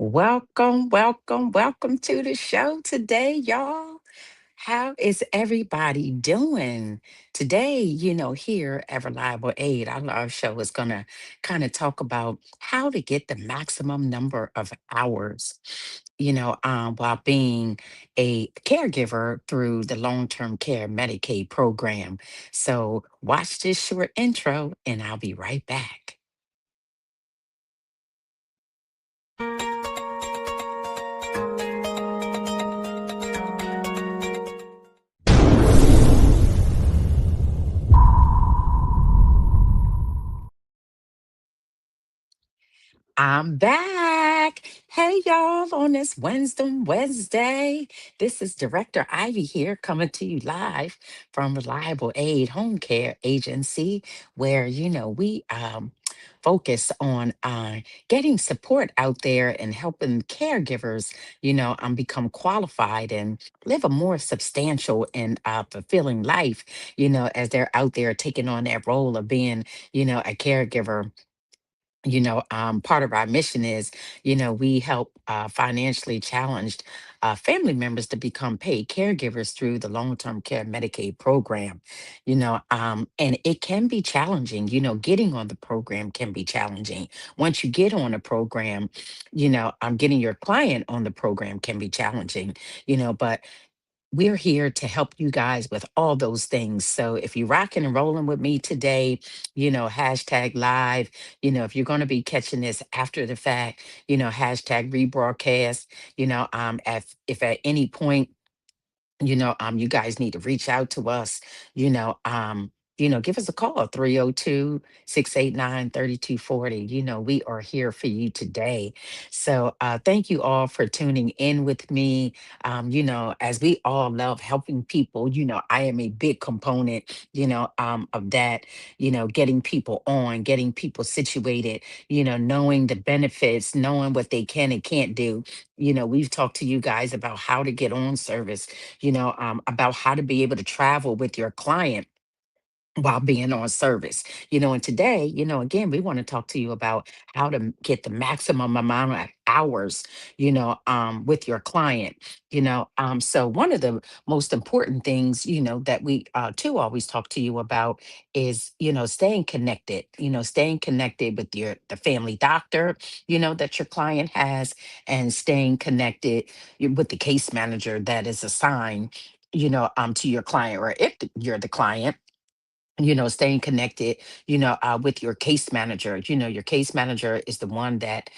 Welcome to the show today, y'all. How is everybody doing? Today, here at Reliable Aid, our love show is going to kind of talk about how to get the maximum number of hours, while being a caregiver through the long term care Medicaid program. So, watch this short intro, and I'll be right back. I'm back. Hey, y'all, on this Wednesday. This is Director Ivy here coming to you live from Reliable Aid Home Care Agency, where, we focus on getting support out there and helping caregivers, become qualified and live a more substantial and fulfilling life, as they're out there taking on that role of being, a caregiver. Part of our mission is, we help financially challenged family members to become paid caregivers through the long-term care Medicaid program. And it can be challenging. Getting on the program can be challenging. Once you get on a program, getting your client on the program can be challenging. But we're here to help you guys with all those things. So if you're rocking and rolling with me today, hashtag live, if you're going to be catching this after the fact, hashtag rebroadcast, if at any point you guys need to reach out to us, you know, um, give us a call, 302-689-3240. We are here for you today. So thank you all for tuning in with me. As we all love helping people, I am a big component, of that, getting people on, getting people situated, knowing the benefits, knowing what they can and can't do. We've talked to you guys about how to get on service, about how to be able to travel with your client while being on service. And today, again, we want to talk to you about how to get the maximum amount of hours, with your client. So one of the most important things, that we too always talk to you about is, staying connected with the family doctor, that your client has, and staying connected with the case manager that is assigned, to your client, or if you're the client, staying connected, with your case manager. Your case manager is the one that,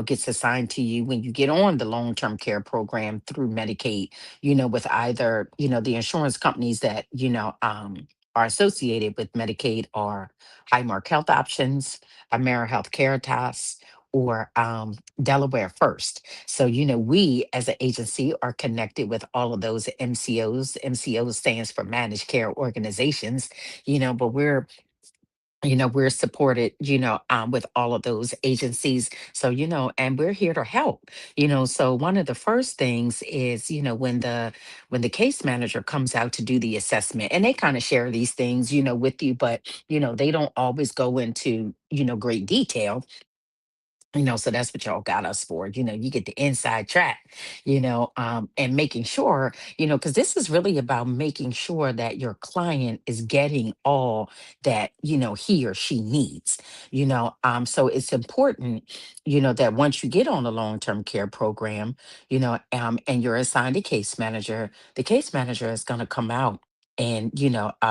gets assigned to you when you get on the long-term care program through Medicaid, with either, the insurance companies that, are associated with Medicaid are Highmark Health Options, AmeriHealth Caritas, or Delaware First. So, we as an agency are connected with all of those MCOs. MCO stands for Managed Care Organizations, but we're supported, with all of those agencies. So, and we're here to help. So one of the first things is, when the case manager comes out to do the assessment, and they kind of share these things, with you, but they don't always go into, great detail. So that's what y'all got us for. You get the inside track, and making sure, because this is really about making sure that your client is getting all that, he or she needs. So it's important, that once you get on the long-term care program, and you're assigned a case manager, the case manager is going to come out and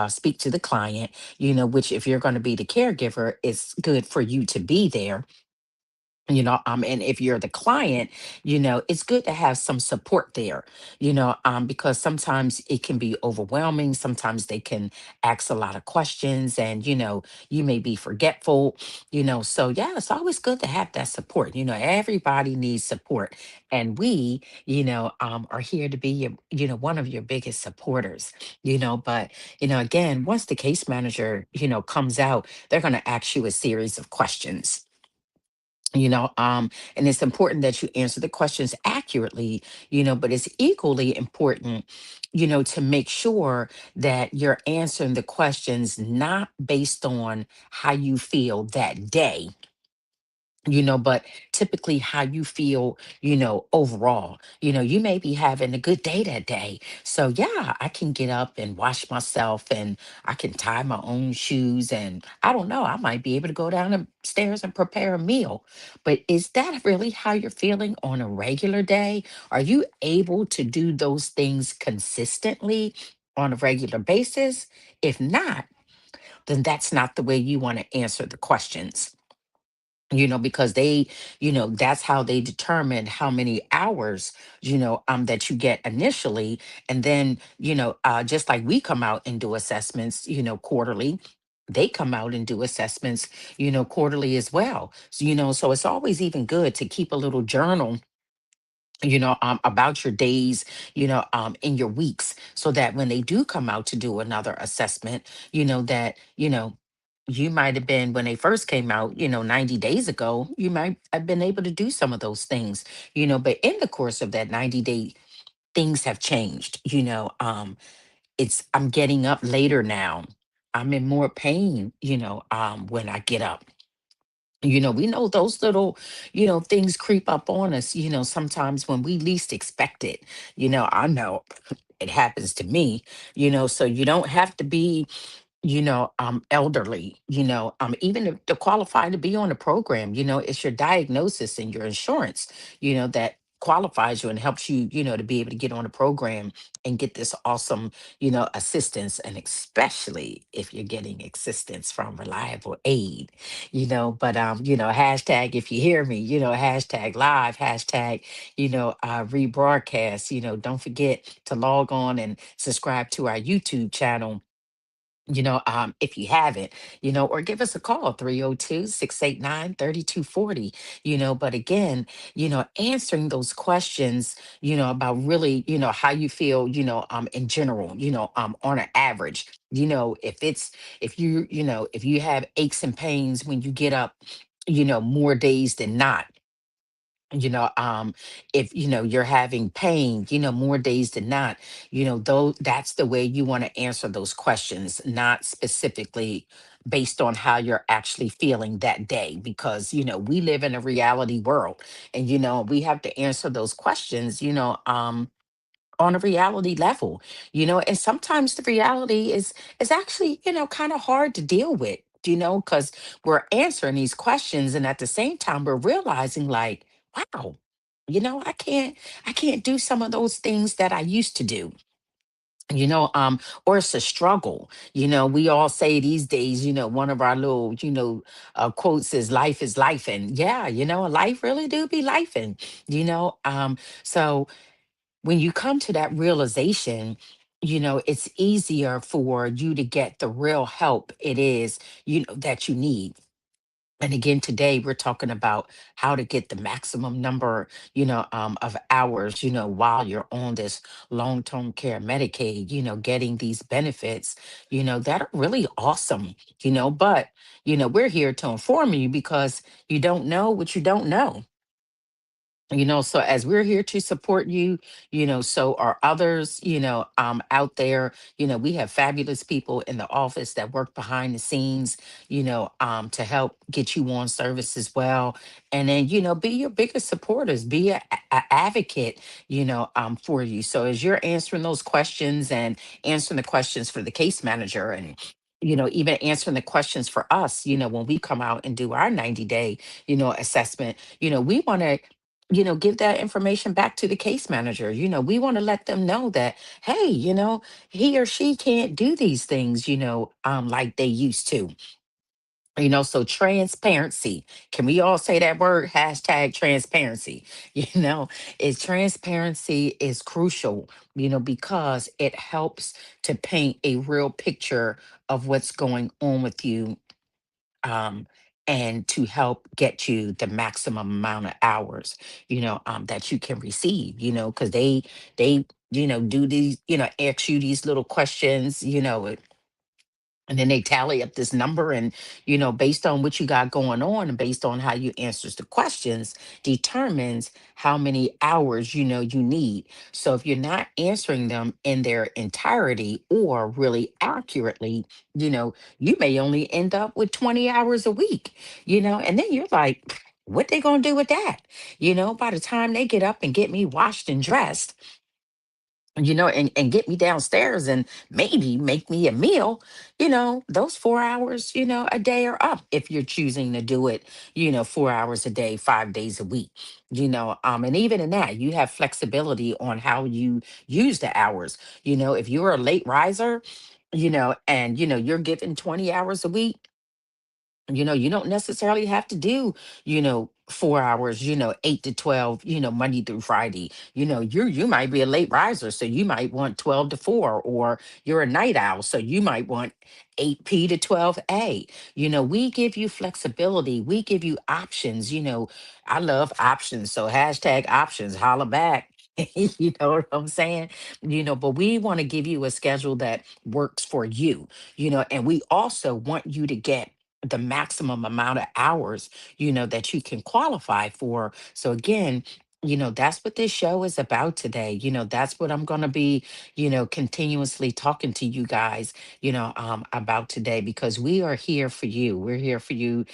speak to the client, which, if you're going to be the caregiver, it's good for you to be there. And if you're the client, it's good to have some support there, because sometimes it can be overwhelming. Sometimes they can ask a lot of questions, and you may be forgetful. So yeah, it's always good to have that support. Everybody needs support, and we, are here to be your, one of your biggest supporters. But again, once the case manager, comes out, they're going to ask you a series of questions. And it's important that you answer the questions accurately, but it's equally important, to make sure that you're answering the questions not based on how you feel that day, but typically how you feel, overall. You may be having a good day that day. So, yeah, I can get up and wash myself and I can tie my own shoes. And I don't know, I might be able to go down the stairs and prepare a meal. But is that really how you're feeling on a regular day? Are you able to do those things consistently on a regular basis? If not, then that's not the way you want to answer the questions, because that's how they determine how many hours, that you get initially. And then, just like we come out and do assessments, quarterly, they come out and do assessments, quarterly as well. So, so it's always even good to keep a little journal, about your days, in your weeks, so that when they do come out to do another assessment, that, you might have been, when they first came out, 90 days ago, you might have been able to do some of those things, but in the course of that 90-day, things have changed, I'm getting up later now. I'm in more pain, when I get up. We know those little, things creep up on us, sometimes when we least expect it. I know it happens to me, so you don't have to be, elderly, even to qualify to be on the program. It's your diagnosis and your insurance, that qualifies you and helps you, to be able to get on the program and get this awesome, assistance. And especially if you're getting assistance from reliable aid, but, hashtag, if you hear me, hashtag live, hashtag, rebroadcast, don't forget to log on and subscribe to our YouTube channel, if you haven't, or give us a call, 302-689-3240. But again, answering those questions, about really, how you feel, in general, on an average, if you have aches and pains when you get up, more days than not, if you're having pain, more days than not, though that's the way you want to answer those questions, not specifically based on how you're actually feeling that day, because we live in a reality world, and we have to answer those questions, on a reality level, and sometimes the reality is actually, kind of hard to deal with, because we're answering these questions, and at the same time we're realizing, like, wow, I can't do some of those things that I used to do, or it's a struggle. We all say these days, one of our little, quotes is life. And yeah, life really do be life. And, so when you come to that realization, it's easier for you to get the real help it is, that you need. And again, today we're talking about how to get the maximum number, of hours, while you're on this long-term care Medicaid, getting these benefits, that are really awesome, but, we're here to inform you because you don't know what you don't know. So as we're here to support you, so are others, out there. We have fabulous people in the office that work behind the scenes, to help get you on service as well. And then, be your biggest supporters, be a advocate, for you. So as you're answering those questions and answering the questions for the case manager, and even answering the questions for us, when we come out and do our 90-day, assessment, we want to, give that information back to the case manager. We want to let them know that, hey, he or she can't do these things, like they used to. So transparency. Can we all say that word? Hashtag transparency. You know, transparency is crucial, because it helps to paint a real picture of what's going on with you, um, and to help get you the maximum amount of hours, that you can receive, because they, do these, ask you these little questions, and then they tally up this number, and based on what you got going on and based on how you answers the questions, determines how many hours you need. So if you're not answering them in their entirety or really accurately, you may only end up with 20 hours a week, and then you're like, What they gonna do with that? By the time they get up and get me washed and dressed, and get me downstairs and maybe make me a meal, those 4 hours, a day are up if you're choosing to do it, 4 hours a day, 5 days a week, and even in that, you have flexibility on how you use the hours. If you're a late riser, and you're given 20 hours a week, you don't necessarily have to do, 4 hours, 8 to 12, Monday through Friday. You might be a late riser, so you might want 12 to 4, or you're a night owl, so you might want 8 p to 12 a. We give you flexibility, we give you options. I love options, so hashtag options, holla back. You know what I'm saying? But we want to give you a schedule that works for you, and we also want you to get the maximum amount of hours, that you can qualify for. So again, that's what this show is about today. That's what I'm going to be, continuously talking to you guys, about today, because we are here for you. We're here for you,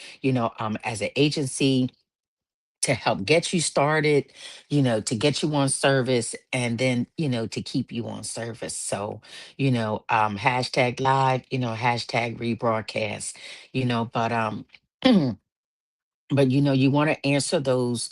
as an agency, to help get you started, to get you on service, and then, to keep you on service. So, hashtag live, hashtag rebroadcast, but but you want to answer those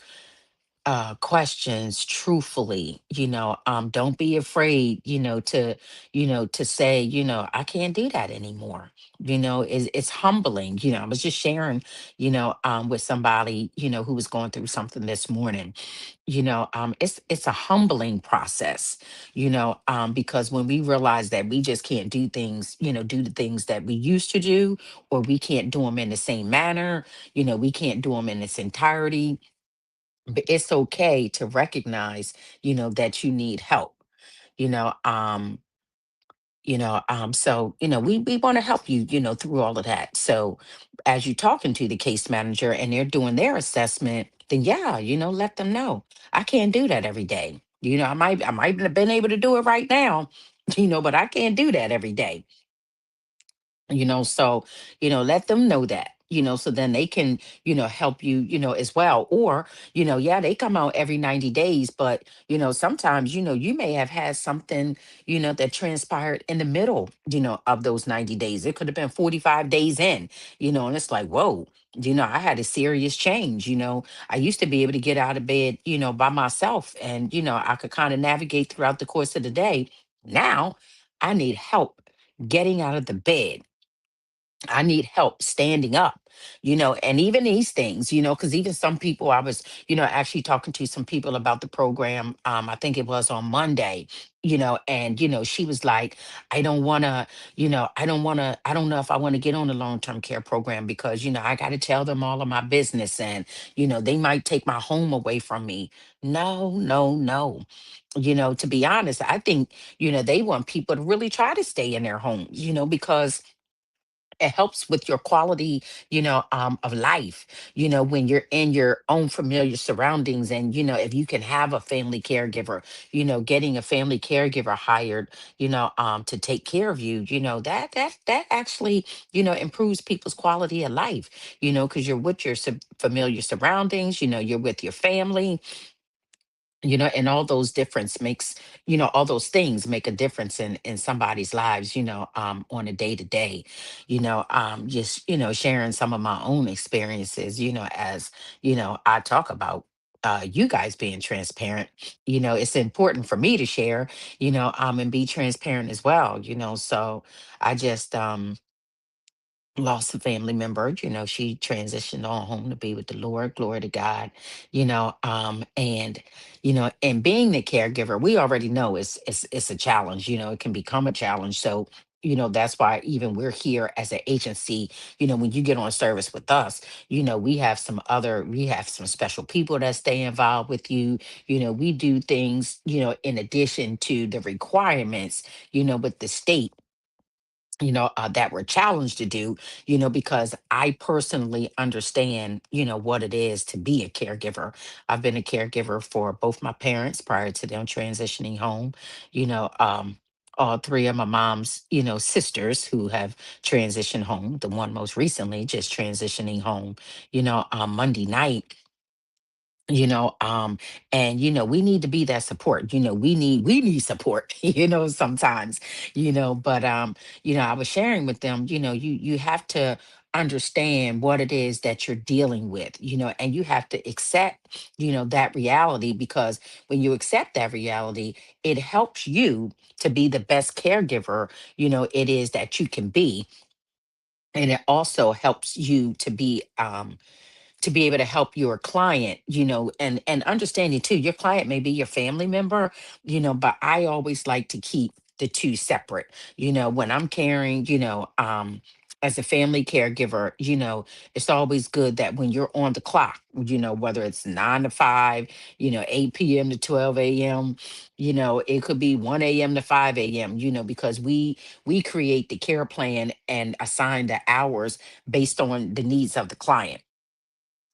questions truthfully. Don't be afraid, to say, I can't do that anymore. It's humbling. I was just sharing, with somebody, who was going through something this morning. It's a humbling process, because when we realize that we just can't do things, do the things that we used to do, or we can't do them in the same manner, we can't do them in its entirety. But it's okay to recognize, that you need help, you know um so we want to help you, through all of that. So as you're talking to the case manager and they're doing their assessment, then yeah, let them know, I can't do that every day. I might have been able to do it right now, but I can't do that every day. So let them know that, so then they can, help you, as well. Or, yeah, they come out every 90 days, but sometimes, you may have had something, that transpired in the middle, of those 90 days. It could have been 45 days in, and it's like, whoa, I had a serious change. I used to be able to get out of bed, by myself, and I could kind of navigate throughout the course of the day. Now I need help getting out of the bed. I need help standing up, and even these things, because even some people, I was, actually talking to some people about the program. I think it was on Monday, and, she was like, I don't want to, I don't know if I want to get on the long-term care program because, I got to tell them all of my business, and, they might take my home away from me. No, no, no. To be honest, I think, they want people to really try to stay in their homes, because it helps with your quality, of life, when you're in your own familiar surroundings. And, if you can have a family caregiver, getting a family caregiver hired, to take care of you, that actually, improves people's quality of life, because you're with your familiar surroundings, you're with your family, and all those difference makes, all those things make a difference in somebody's lives, on a day to day. Just, sharing some of my own experiences, as, I talk about you guys being transparent. It's important for me to share, and be transparent as well, so I just lost a family member. She transitioned on home to be with the Lord. Glory to God. And being the caregiver, we already know it's a challenge. It can become a challenge. So, that's why even we're here as an agency. When you get on service with us, we have some special people that stay involved with you. We do things, in addition to the requirements, with the state, that we're challenged to do, because I personally understand, what it is to be a caregiver. I've been a caregiver for both my parents prior to them transitioning home, all three of my mom's, sisters who have transitioned home. The one most recently just transitioning home, Monday night. and we need to be that support. We need support, sometimes, but I was sharing with them, you have to understand what it is that you're dealing with, and you have to accept, that reality, because when you accept that reality, it helps you to be the best caregiver, it is that you can be. And it also helps you to be able to help your client, and understanding too, your client may be your family member, but I always like to keep the two separate. When I'm caring, as a family caregiver, it's always good that when you're on the clock, whether it's 9 to 5, 8 p.m. to 12 a.m., it could be 1 a.m. to 5 a.m., because we create the care plan and assign the hours based on the needs of the client.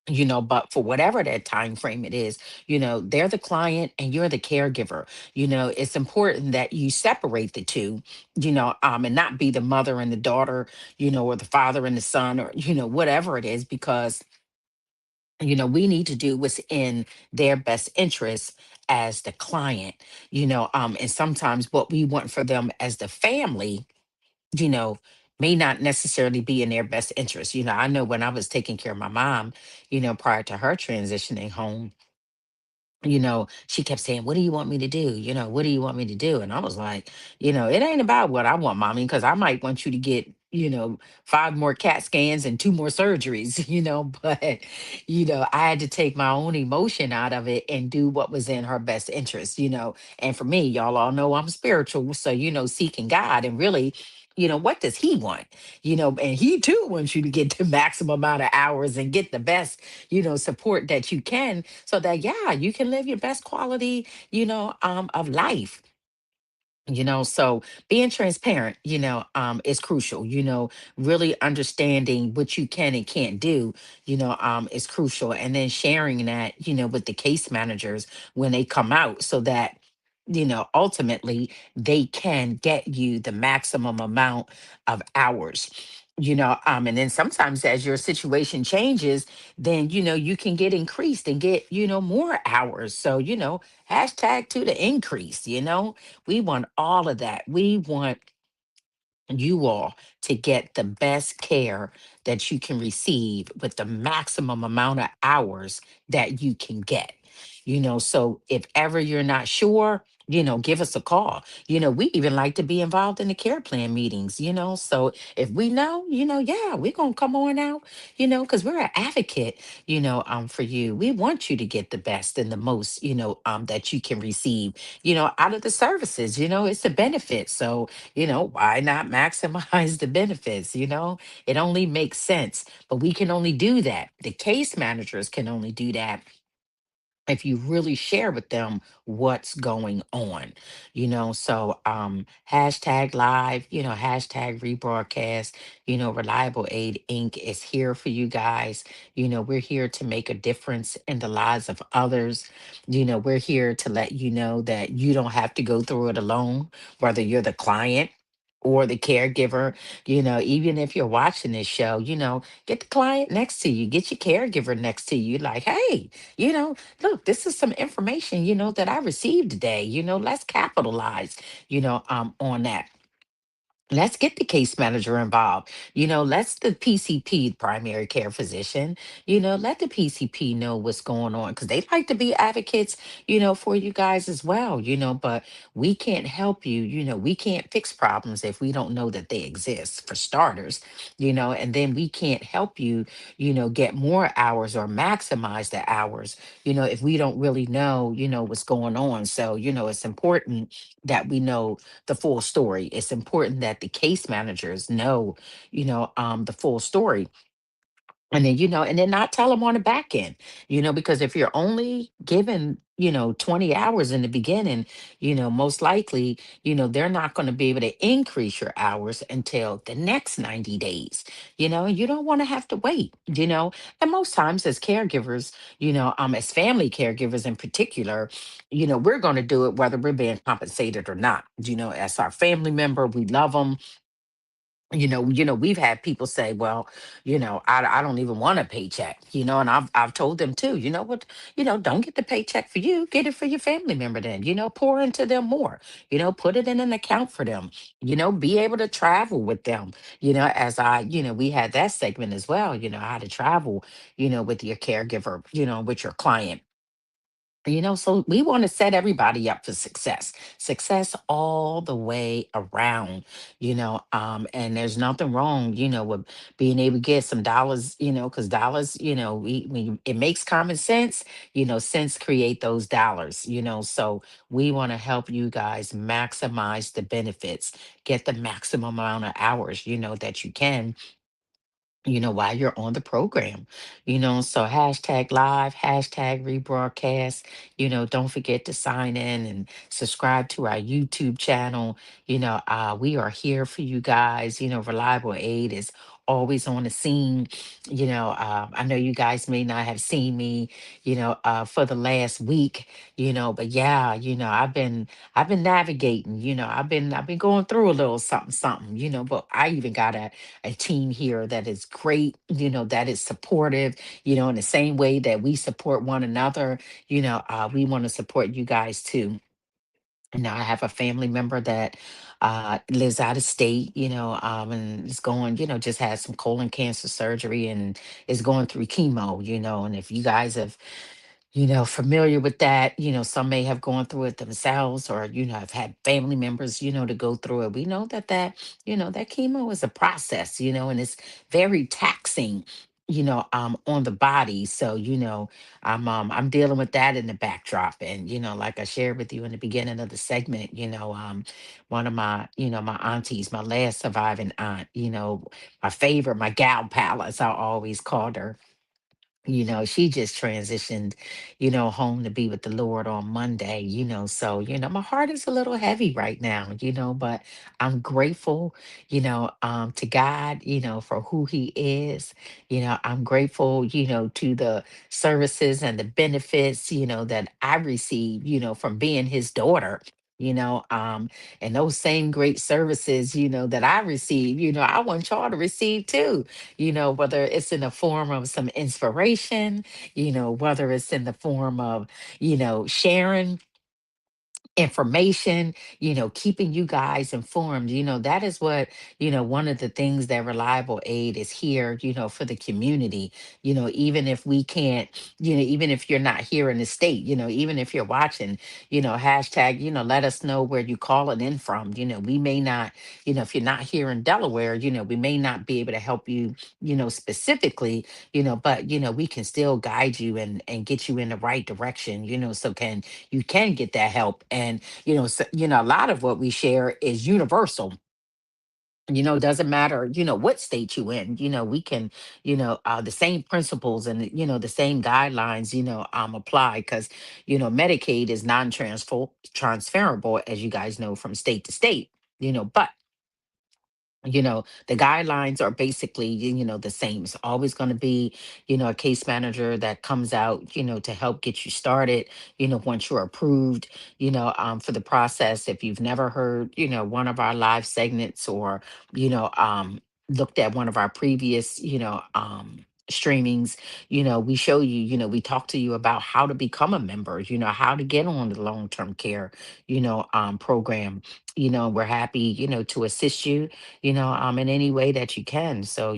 But for whatever that time frame it is, they're the client and you're the caregiver. It's important that you separate the two, and not be the mother and the daughter, or the father and the son, or whatever it is, because we need to do what's in their best interest as the client. And sometimes what we want for them as the family, you know, may not necessarily be in their best interest. I know when I was taking care of my mom, prior to her transitioning home, she kept saying, "What do you want me to do? What do you want me to do?" And I was like, it ain't about what I want, mommy, because I might want you to get, 5 more CAT scans and 2 more surgeries, but, I had to take my own emotion out of it and do what was in her best interest. And for me, y'all all know I'm spiritual. So, seeking God and really, what does he want? And he too wants you to get the maximum amount of hours and get the best, support that you can, so that yeah, you can live your best quality, of life. So being transparent, is crucial. Really understanding what you can and can't do, is crucial. And then sharing that, with the case managers when they come out, so that ultimately they can get you the maximum amount of hours. And then sometimes as your situation changes, then you can get increased and get more hours. So hashtag to the increase. We want all of that. We want you all to get the best care that you can receive with the maximum amount of hours that you can get. So if ever you're not sure, give us a call. We even like to be involved in the care plan meetings, so if we know, yeah, we're going to come on out, because we're an advocate, for you. We want you to get the best and the most, that you can receive, out of the services. It's a benefit. So why not maximize the benefits? It only makes sense, but we can only do that. The case managers can only do that if you really share with them what's going on. So hashtag live, hashtag rebroadcast, Reliable Aid Inc. is here for you guys. We're here to make a difference in the lives of others. We're here to let you know that you don't have to go through it alone, whether you're the client or the caregiver. Even if you're watching this show, get the client next to you, get your caregiver next to you, like, hey, look, this is some information, that I received today. Let's capitalize, on that. Let's get the case manager involved. Let's the PCP, primary care physician, let the PCP know what's going on, because they like to be advocates, for you guys as well, but we can't help you. We can't fix problems if we don't know that they exist, for starters, and then we can't help you, get more hours or maximize the hours, if we don't really know, what's going on. So, it's important that we know the full story. It's important that the case managers know, the full story. And then not tell them on the back end, because if you're only given, 20 hours in the beginning, most likely, they're not going to be able to increase your hours until the next 90 days. You don't want to have to wait, and most times as caregivers, as family caregivers in particular, we're going to do it whether we're being compensated or not. As our family member, we love them, We've had people say, well, I don't even want a paycheck, and I've told them too, you know what, don't get the paycheck for you, get it for your family member then, pour into them more, put it in an account for them, be able to travel with them, as we had that segment as well, how to travel, with your caregiver, with your client. So we want to set everybody up for success all the way around, and there's nothing wrong, with being able to get some dollars, because dollars, it makes common sense, sense create those dollars, so we want to help you guys maximize the benefits, get the maximum amount of hours, that you can, while you're on the program, so hashtag live, hashtag rebroadcast, don't forget to sign in and subscribe to our YouTube channel. We are here for you guys. Reliable aid is always on the scene. I know you guys may not have seen me, for the last week, but yeah, I've been navigating, I've been going through a little something, something, but I even got a team here that is great, that is supportive, in the same way that we support one another, we want to support you guys too. And now I have a family member that lives out of state, and is going, just had some colon cancer surgery and is going through chemo, and if you guys have familiar with that. Some may have gone through it themselves or, have had family members, to go through it. We know that chemo is a process, and it's very taxing, on the body. So, I'm dealing with that in the backdrop. And, like I shared with you in the beginning of the segment, one of my aunties, my last surviving aunt, my favorite, my gal pal, as I always called her, she just transitioned, home to be with the Lord on Monday, so, my heart is a little heavy right now, but I'm grateful, to God, for who he is. I'm grateful, to the services and the benefits, that I receive, from being his daughter. And those same great services, that I receive, I want y'all to receive too, whether it's in the form of some inspiration, whether it's in the form of, sharing information, keeping you guys informed. That is what, one of the things that Reliable Aid is here, for the community, even if we can't, even if you're not here in the state, even if you're watching, hashtag, let us know where you calling in from. We may not, if you're not here in Delaware, we may not be able to help you, specifically, but, we can still guide you and get you in the right direction, so you can get that help. And so, a lot of what we share is universal. It doesn't matter, what state you in. We can, the same principles and the same guidelines, apply because Medicaid is transferable, as you guys know, from state to state. But the guidelines are basically the same. It's always going to be a case manager that comes out to help get you started once you're approved for the process. If you've never heard one of our live segments or looked at one of our previous streamings, we show you, we talk to you about how to become a member, how to get on the long-term care program. We're happy to assist you in any way that you can. So,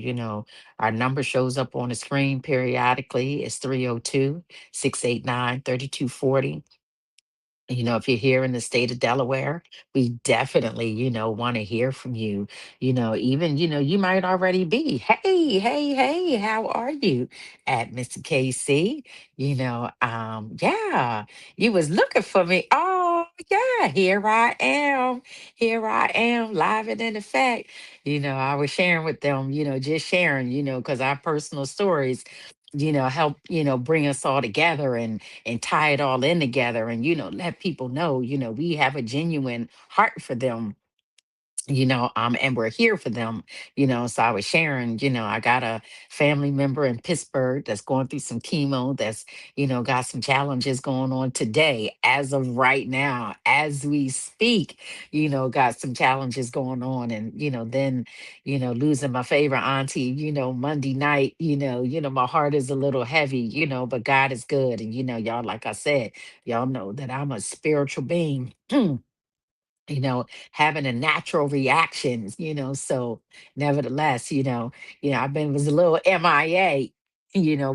our number shows up on the screen periodically. It's 302-689-3240. If you're here in the state of Delaware, we definitely, want to hear from you. Even, you might already be, hey, hey, hey, how are you at Mr. KC? Yeah, you was looking for me. Oh, yeah, here I am, live and in effect. I was sharing with them, just sharing, because our personal stories, help, bring us all together and tie it all in together and let people know we have a genuine heart for them and we're here for them. So I was sharing, I got a family member in Pittsburgh that's going through some chemo, that's, got some challenges going on today, as of right now, as we speak, got some challenges going on. And, then, losing my favorite auntie, Monday night, my heart is a little heavy, but God is good. And, y'all, like I said, y'all know that I'm a spiritual being. Having a natural reactions, so nevertheless, I've been was a little MIA,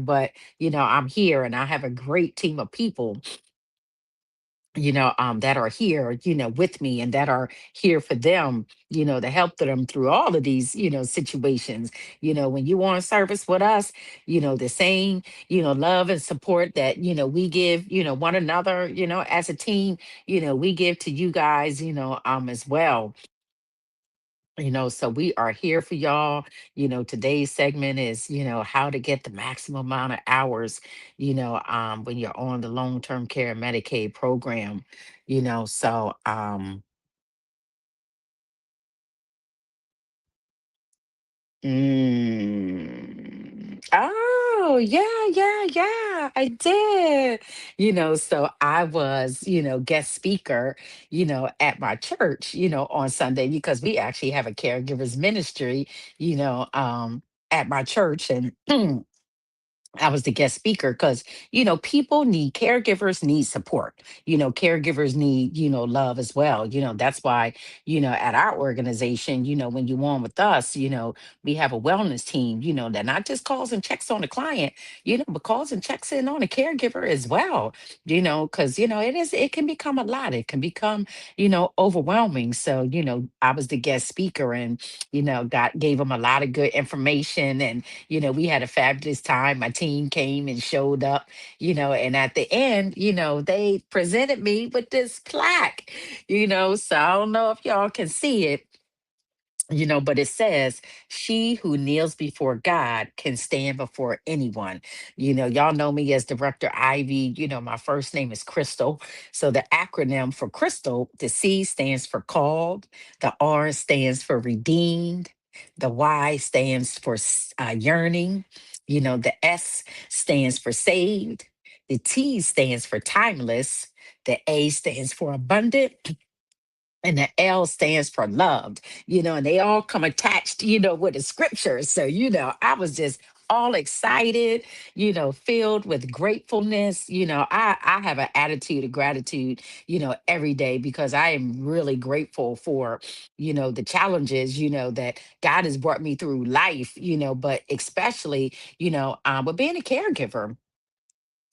but I'm here and I have a great team of people, that are here, with me and that are here for them, to help them through all of these, situations. When you want service with us, the same, love and support that, we give, one another, as a team, we give to you guys, as well. So we are here for y'all. Today's segment is, how to get the maximum amount of hours, when you're on the long-term care Medicaid program. So oh yeah, yeah, yeah, I did. So I was, guest speaker, at my church, on Sunday, because we actually have a caregivers ministry, at my church. And I was the guest speaker because, people need caregivers need support. Caregivers need, love as well. That's why, at our organization, when you on with us, we have a wellness team, that not just calls and checks on the client, but calls and checks in on the caregiver as well, because, it can become a lot. It can become, overwhelming. So, I was the guest speaker and, gave them a lot of good information. And we had a fabulous time. My team came and showed up, and at the end, they presented me with this plaque, so I don't know if y'all can see it, but it says, she who kneels before God can stand before anyone. Y'all know me as Director Ivy. My first name is Crystal. So the acronym for Crystal, the C stands for called, the R stands for redeemed, the Y stands for yearning, the S stands for saved, the T stands for timeless, the A stands for abundant, and the L stands for loved, and they all come attached, with the scriptures. So, I was just all excited, filled with gratefulness. I have an attitude of gratitude, every day, because I am really grateful for, the challenges, that God has brought me through life, but especially, with being a caregiver.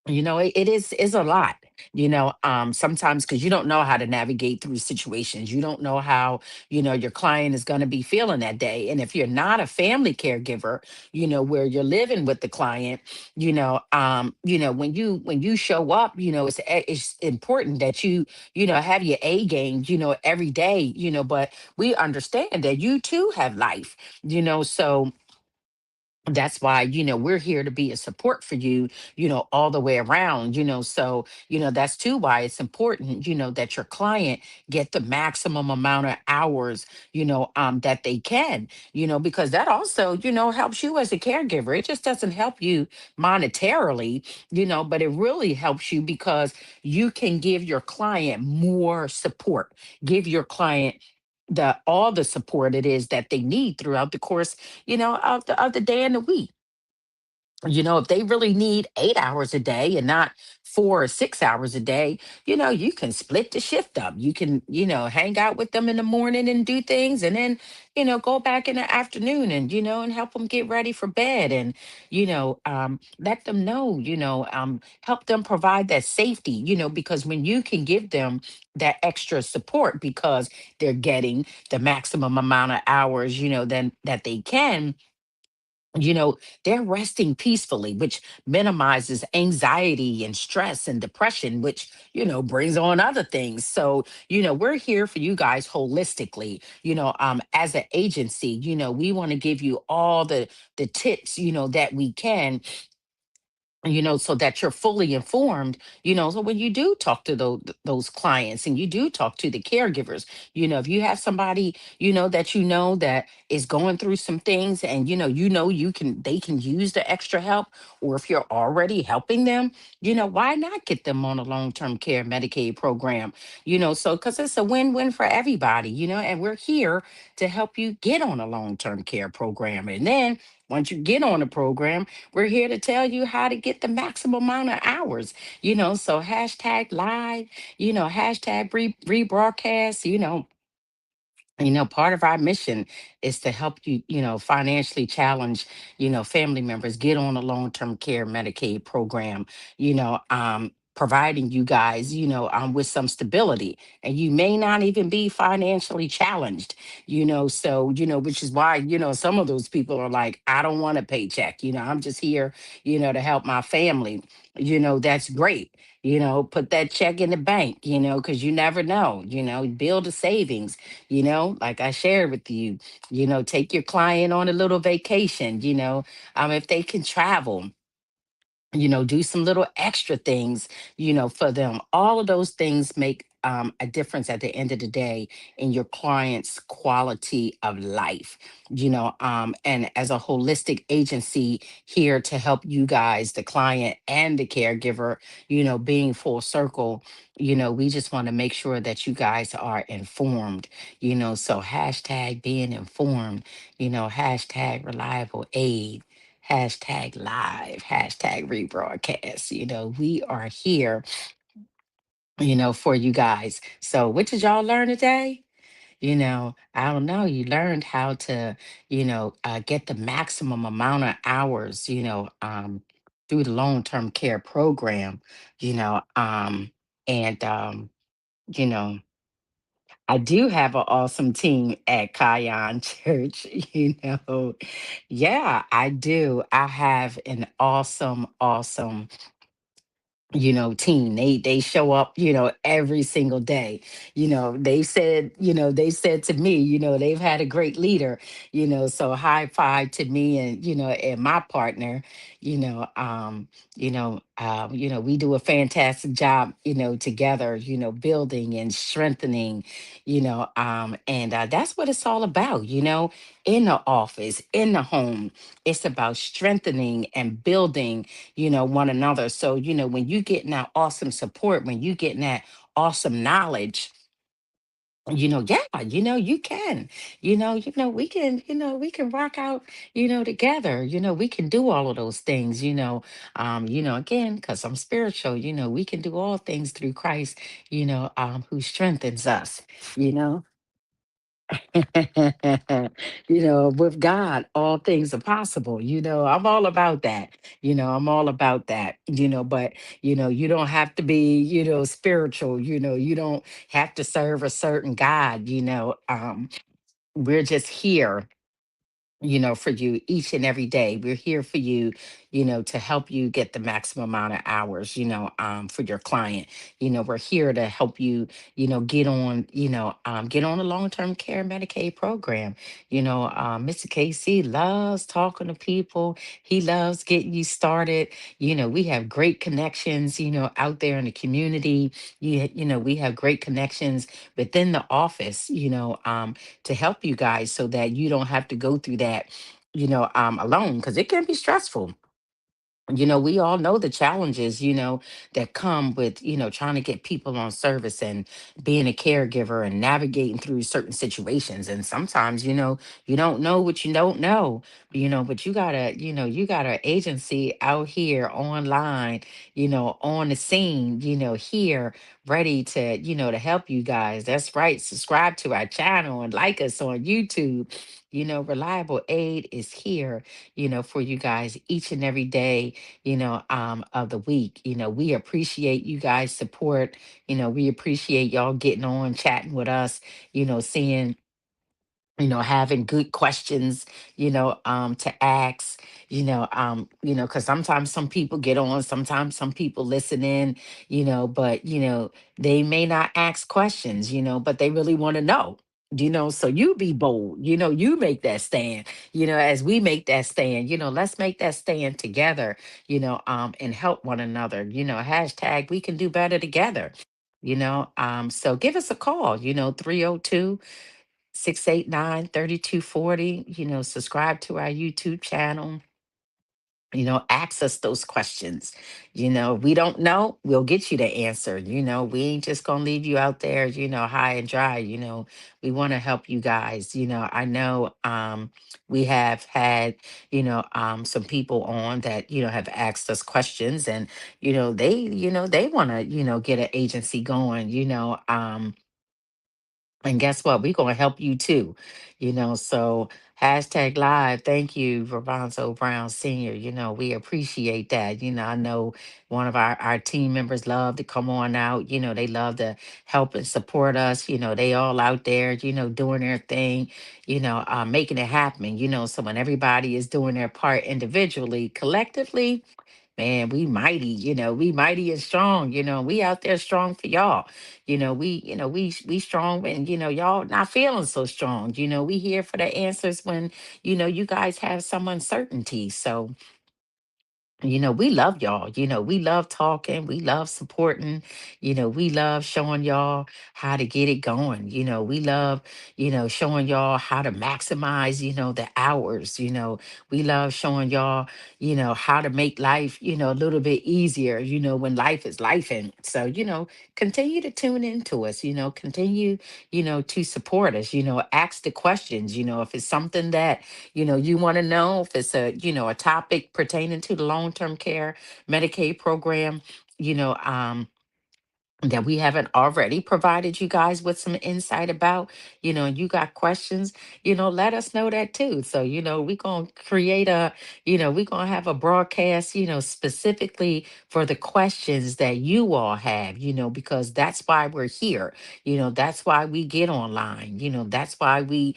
It is a lot, sometimes, because you don't know how to navigate through situations. You don't know how, your client is going to be feeling that day. And if you're not a family caregiver, where you're living with the client, when you show up, it's important that you have your A game, every day, but we understand that you too have life, so that's why we're here to be a support for you, all the way around, so that's too why it's important, that your client get the maximum amount of hours, that they can, because that also, helps you as a caregiver. It just doesn't help you monetarily, but it really helps you because you can give your client more support, give your client the all the support it is that they need throughout the course, of the day and the week. If they really need 8 hours a day and not 4 or 6 hours a day, you can split the shift up. You can, hang out with them in the morning and do things, and then, go back in the afternoon and, and help them get ready for bed, and, let them know, help them provide that safety, because when you can give them that extra support because they're getting the maximum amount of hours, then that they can, they're resting peacefully, which minimizes anxiety and stress and depression, which, brings on other things. So, we're here for you guys holistically, as an agency, we want to give you all the tips, that we can, so that you're fully informed, so when you do talk to those clients and you do talk to the caregivers, if you have somebody, that that is going through some things, and they can use the extra help, or if you're already helping them, why not get them on a long-term care Medicaid program, so because it's a win-win for everybody, and we're here to help you get on a long-term care program. And then once you get on the program, we're here to tell you how to get the maximum amount of hours, so hashtag live, hashtag rebroadcast, part of our mission is to help you, financially challenge, family members get on a long-term care Medicaid program, providing you guys, with some stability. And you may not even be financially challenged, so, which is why, some of those people are like, I don't want a paycheck, I'm just here, to help my family. That's great. Put that check in the bank, because you never know, build a savings, like I shared with you, take your client on a little vacation, if they can travel, do some little extra things, for them. All of those things make a difference at the end of the day in your client's quality of life, and as a holistic agency here to help you guys, the client and the caregiver, being full circle, we just want to make sure that you guys are informed, so hashtag being informed, hashtag reliable aid, hashtag live, hashtag rebroadcast. We are here, for you guys. So, what did y'all learn today? I don't know. You learned how to, get the maximum amount of hours, through the long term care program, and, you know, I do have an awesome team at Kion Church, Yeah, I do. I have an awesome, awesome, team. They show up, every single day. They said to me, they've had a great leader, so high five to me and and my partner, we do a fantastic job, together, building and strengthening, and that's what it's all about, in the office, in the home. It's about strengthening and building, one another. So, when you getting that awesome support, when you getting that awesome knowledge, yeah, you can, we can rock out, together, we can do all of those things, again, because I'm spiritual, we can do all things through Christ, who strengthens us, you know. With God, all things are possible. I'm all about that. I'm all about that. But you don't have to be, spiritual. You don't have to serve a certain God. We're just here, for you each and every day. We're here for you, to help you get the maximum amount of hours, for your client. We're here to help you, get on a long-term care Medicaid program. Mr. Casey loves talking to people. He loves getting you started. We have great connections, out there in the community. We have great connections within the office, to help you guys so that you don't have to go through that, alone, because it can be stressful. We all know the challenges, that come with, trying to get people on service and being a caregiver and navigating through certain situations. And sometimes, you don't know what you don't know, but you got an agency out here online, on the scene, here ready to, to help you guys. That's right. Subscribe to our channel and like us on YouTube. Reliable aid is here, for you guys each and every day, of the week. We appreciate you guys' support. We appreciate y'all getting on, chatting with us, seeing, having good questions, to ask, because sometimes some people get on, sometimes some people listen in, but, they may not ask questions, but they really want to know. So you be bold, you make that stand, as we make that stand, let's make that stand together, and help one another, hashtag we can do better together, so give us a call, 302 689 3240. Subscribe to our YouTube channel, ask us those questions. We don't know, we'll get you the answer. We ain't just gonna leave you out there, high and dry. We want to help you guys. I know we have had, some people on that, have asked us questions, and, they want to, get an agency going, and guess what? We're going to help you too. So hashtag live. Thank you, Ravanzo Brown Sr. We appreciate that. I know one of our team members love to come on out. They love to help and support us. They all out there, doing their thing, making it happen. So when everybody is doing their part individually, collectively, man, we mighty and strong, we out there strong for y'all. We strong, and y'all not feeling so strong. We here for the answers when, you guys have some uncertainty. So we love y'all. We love talking. We love supporting. We love showing y'all how to get it going. We love, showing y'all how to maximize, the hours. We love showing y'all, how to make life, a little bit easier, when life is life. And so, continue to tune into us, continue, to support us, ask the questions, if it's something that you want to know, if it's a topic pertaining to the long-term care Medicaid program, you know, um, that we haven't already provided you guys with some insight about, and you got questions, let us know that too. So, we're going to create we're going to have a broadcast, specifically for the questions that you all have, because that's why we're here. That's why we get online, that's why we,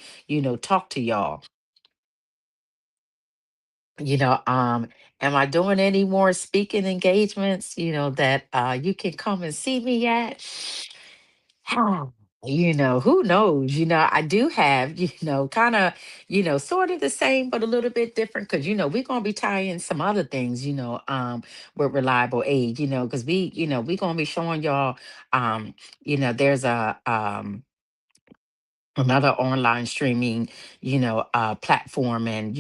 talk to y'all. you know um am I doing any more speaking engagements, that you can come and see me at? Who knows? I do have, kind of, sort of the same but a little bit different, because we're going to be tying some other things, with reliable aid, because we're going to be showing y'all, there's a another online streaming, platform. And,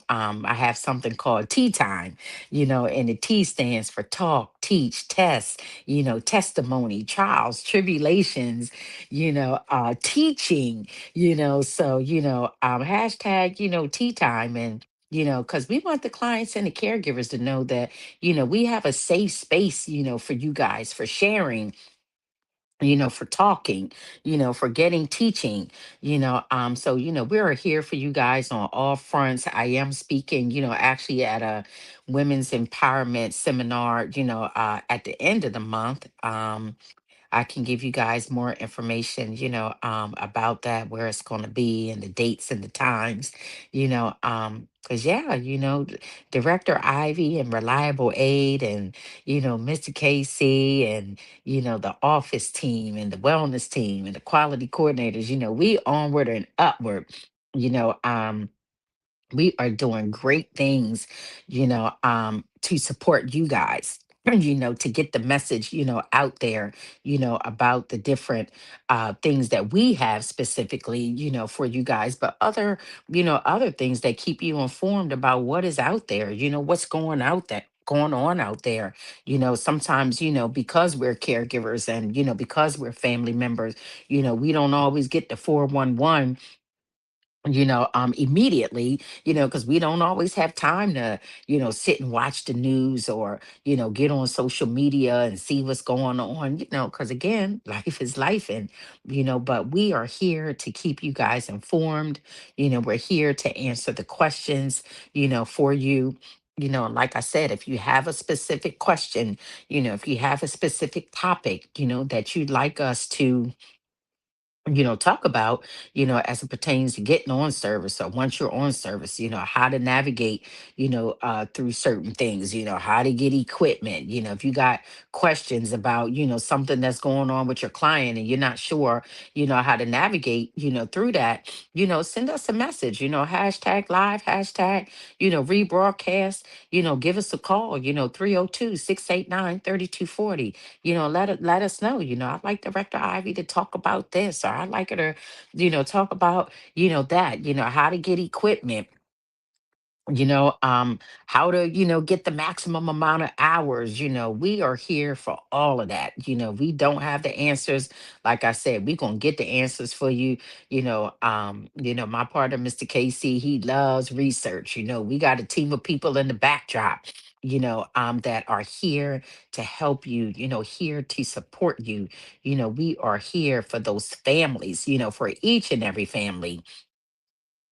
I have something called Tea Time, and the T stands for talk, teach, test, testimony, trials, tribulations, teaching, so, hashtag, Tea Time. And, because we want the clients and the caregivers to know that, we have a safe space, for you guys, for sharing, for talking, for getting teaching, so, we're here for you guys on all fronts. I am speaking, actually at a women's empowerment seminar, at the end of the month. I can give you guys more information, about that, where it's going to be, and the dates and the times, because yeah, Director Ivy and Reliable Aid, and Mr. Casey, and the office team, and the wellness team, and the quality coordinators, we onward and upward. You know, we are doing great things, to support you guys, to get the message, out there, about the different things that we have specifically, for you guys, but other things that keep you informed about what is out there, what's going on out there. Sometimes, because we're caregivers, and, because we're family members, we don't always get the 411, immediately, because we don't always have time to, sit and watch the news, or, get on social media and see what's going on, because again, life is life. And, but we are here to keep you guys informed. We're here to answer the questions, for you. Like I said, if you have a specific question, if you have a specific topic, that you'd like us to, talk about, as it pertains to getting on service, or once you're on service, how to navigate, through certain things, how to get equipment, if you got questions about, something that's going on with your client and you're not sure, how to navigate, through that, send us a message, hashtag live, hashtag, rebroadcast, give us a call, 302-689-3240. Let us know. I'd like Director Ivy to talk about this, or I'd like her to, talk about, that, how to get equipment, how to, get the maximum amount of hours. We are here for all of that. We don't have the answers. Like I said, we're gonna get the answers for you. My partner, Mr. Casey, he loves research. We got a team of people in the backdrop, that are here to help you, here to support you. We are here for those families, for each and every family,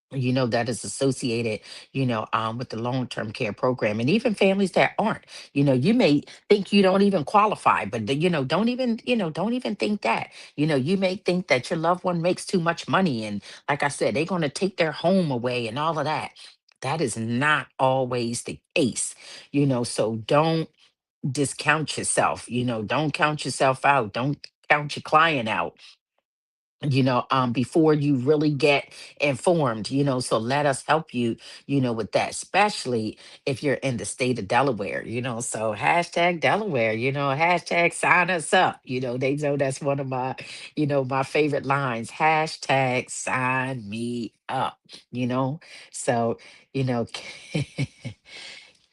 that is associated, with the long-term care program, and even families that aren't. You may think you don't even qualify, but don't even think that. You may think that your loved one makes too much money, and like I said, they're going to take their home away and all of that. That is not always the case. So don't discount yourself. Don't count yourself out. Don't count your client out, before you really get informed, so let us help you, with that, especially if you're in the state of Delaware, so hashtag Delaware, hashtag sign us up, they know that's one of my, my favorite lines, hashtag sign me up, so, you know,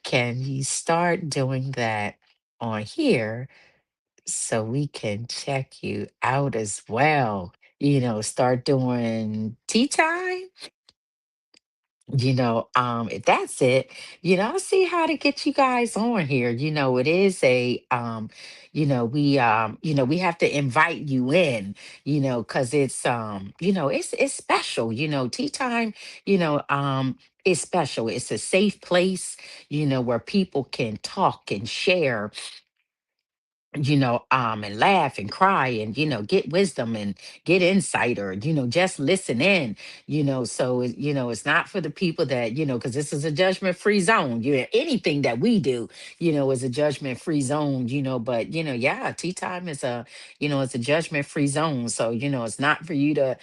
can you start doing that on here so we can check you out as well. Start doing tea time. If that's it, I'll see how to get you guys on here. It is we have to invite you in, because it's special, tea time, is special. It's a safe place, where people can talk and share, and laugh and cry and, get wisdom and get insight, or, just listen in, so, it's not for the people that, because this is a judgment free zone. Anything that we do, is a judgment free zone, but, yeah, tea time is it's a judgment free zone. So, it's not for you to,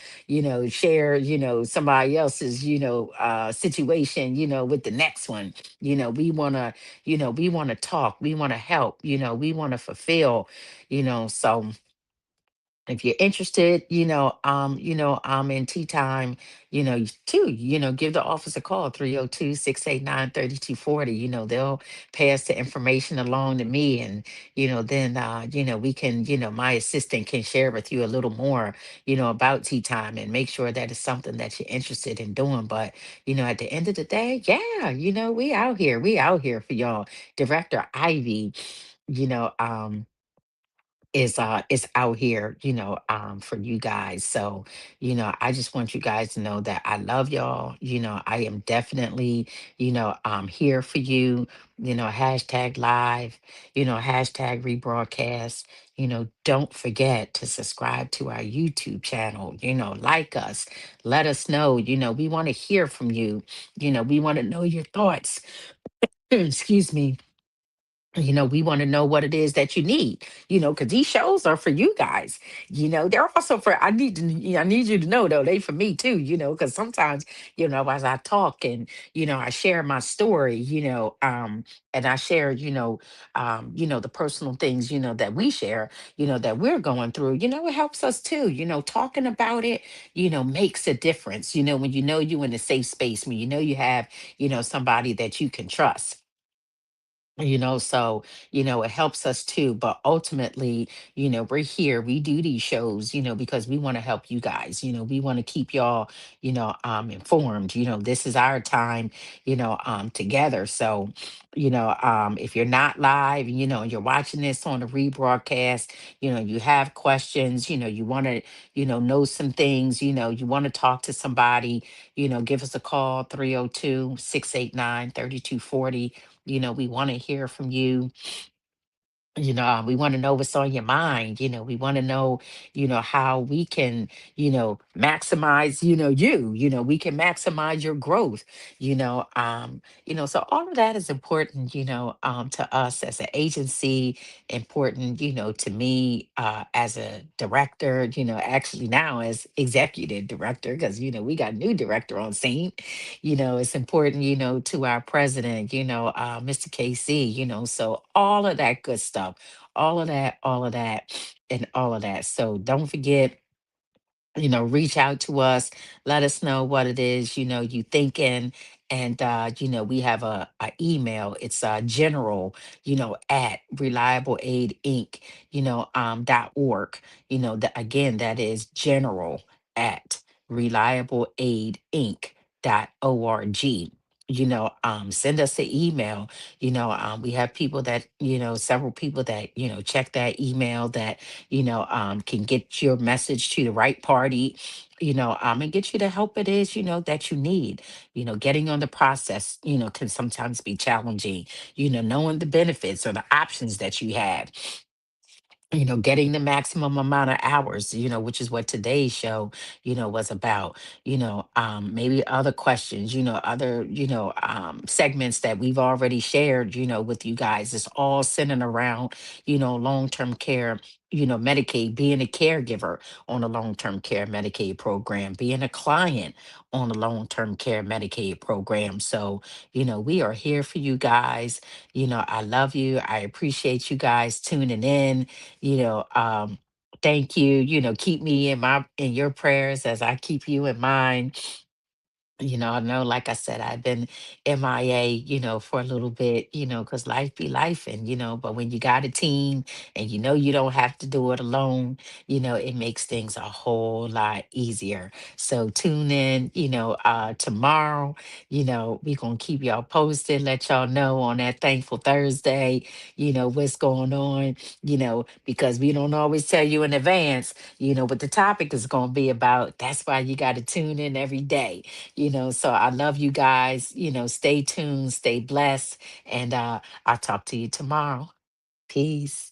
share, somebody else's, situation, with the next one. We want to talk, we want to help, we want to fulfill, so if you're interested, in tea time, too, give the office a call, 302-689-3240. They'll pass the information along to me, and, then, we can, my assistant can share with you a little more, about tea time, and make sure that it's something that you're interested in doing. But, at the end of the day, yeah, we out here for y'all. Director Ivy, you know, um, is out here, for you guys. So, I just want you guys to know that I love y'all. I am definitely, here for you, hashtag live, hashtag rebroadcast. Don't forget to subscribe to our YouTube channel, like us, let us know, we want to hear from you, we want to know your thoughts. Excuse me. We want to know what it is that you need, because these shows are for you guys. They're also for, I need you to know, though, they for me too, because sometimes, as I talk and, I share my story, and I share, the personal things, that we share, that we're going through, it helps us too, talking about it, makes a difference, when you in a safe space, when you have, somebody that you can trust. So it helps us too, but ultimately, we're here, we do these shows, because we want to help you guys, we want to keep y'all, informed. This is our time, together. So, if you're not live, and you're watching this on a rebroadcast, you have questions, you want to, know some things, you want to talk to somebody, give us a call, 302-689-3240. We want to hear from you. We want to know what's on your mind. We want to know, how we can, maximize, we can maximize your growth, so all of that is important, to us as an agency, important, to me, as a director, actually now as executive director, because, we got new director on scene. It's important, to our president, Mr. KC, so all of that good stuff, all of that, and all of that. So don't forget, reach out to us, let us know what it is, you thinking. And we have a email. It's general, at reliableaidinc, .org. Again, that is general at reliableaidinc.org. Send us an email. We have people that, several people that, check that email, that can get your message to the right party, and get you the help it is, that you need. Getting on the process, can sometimes be challenging, knowing the benefits or the options that you have, getting the maximum amount of hours, which is what today's show, was about, maybe other questions, other, segments that we've already shared, with you guys. It's all centered around, long-term care, Medicaid, being a caregiver on a long-term care Medicaid program, being a client on a long-term care Medicaid program. So, we are here for you guys. I love you. I appreciate you guys tuning in you know thank you, keep me in your prayers as I keep you in mine. I know, like I said, I've been MIA, for a little bit, because life be life. And, but when you got a team and you don't have to do it alone, it makes things a whole lot easier. So tune in, tomorrow, we're going to keep y'all posted, let y'all know on that Thankful Thursday, what's going on, because we don't always tell you in advance, what the topic is going to be about. That's why you got to tune in every day. So I love you guys. Stay tuned, stay blessed, and I'll talk to you tomorrow. Peace.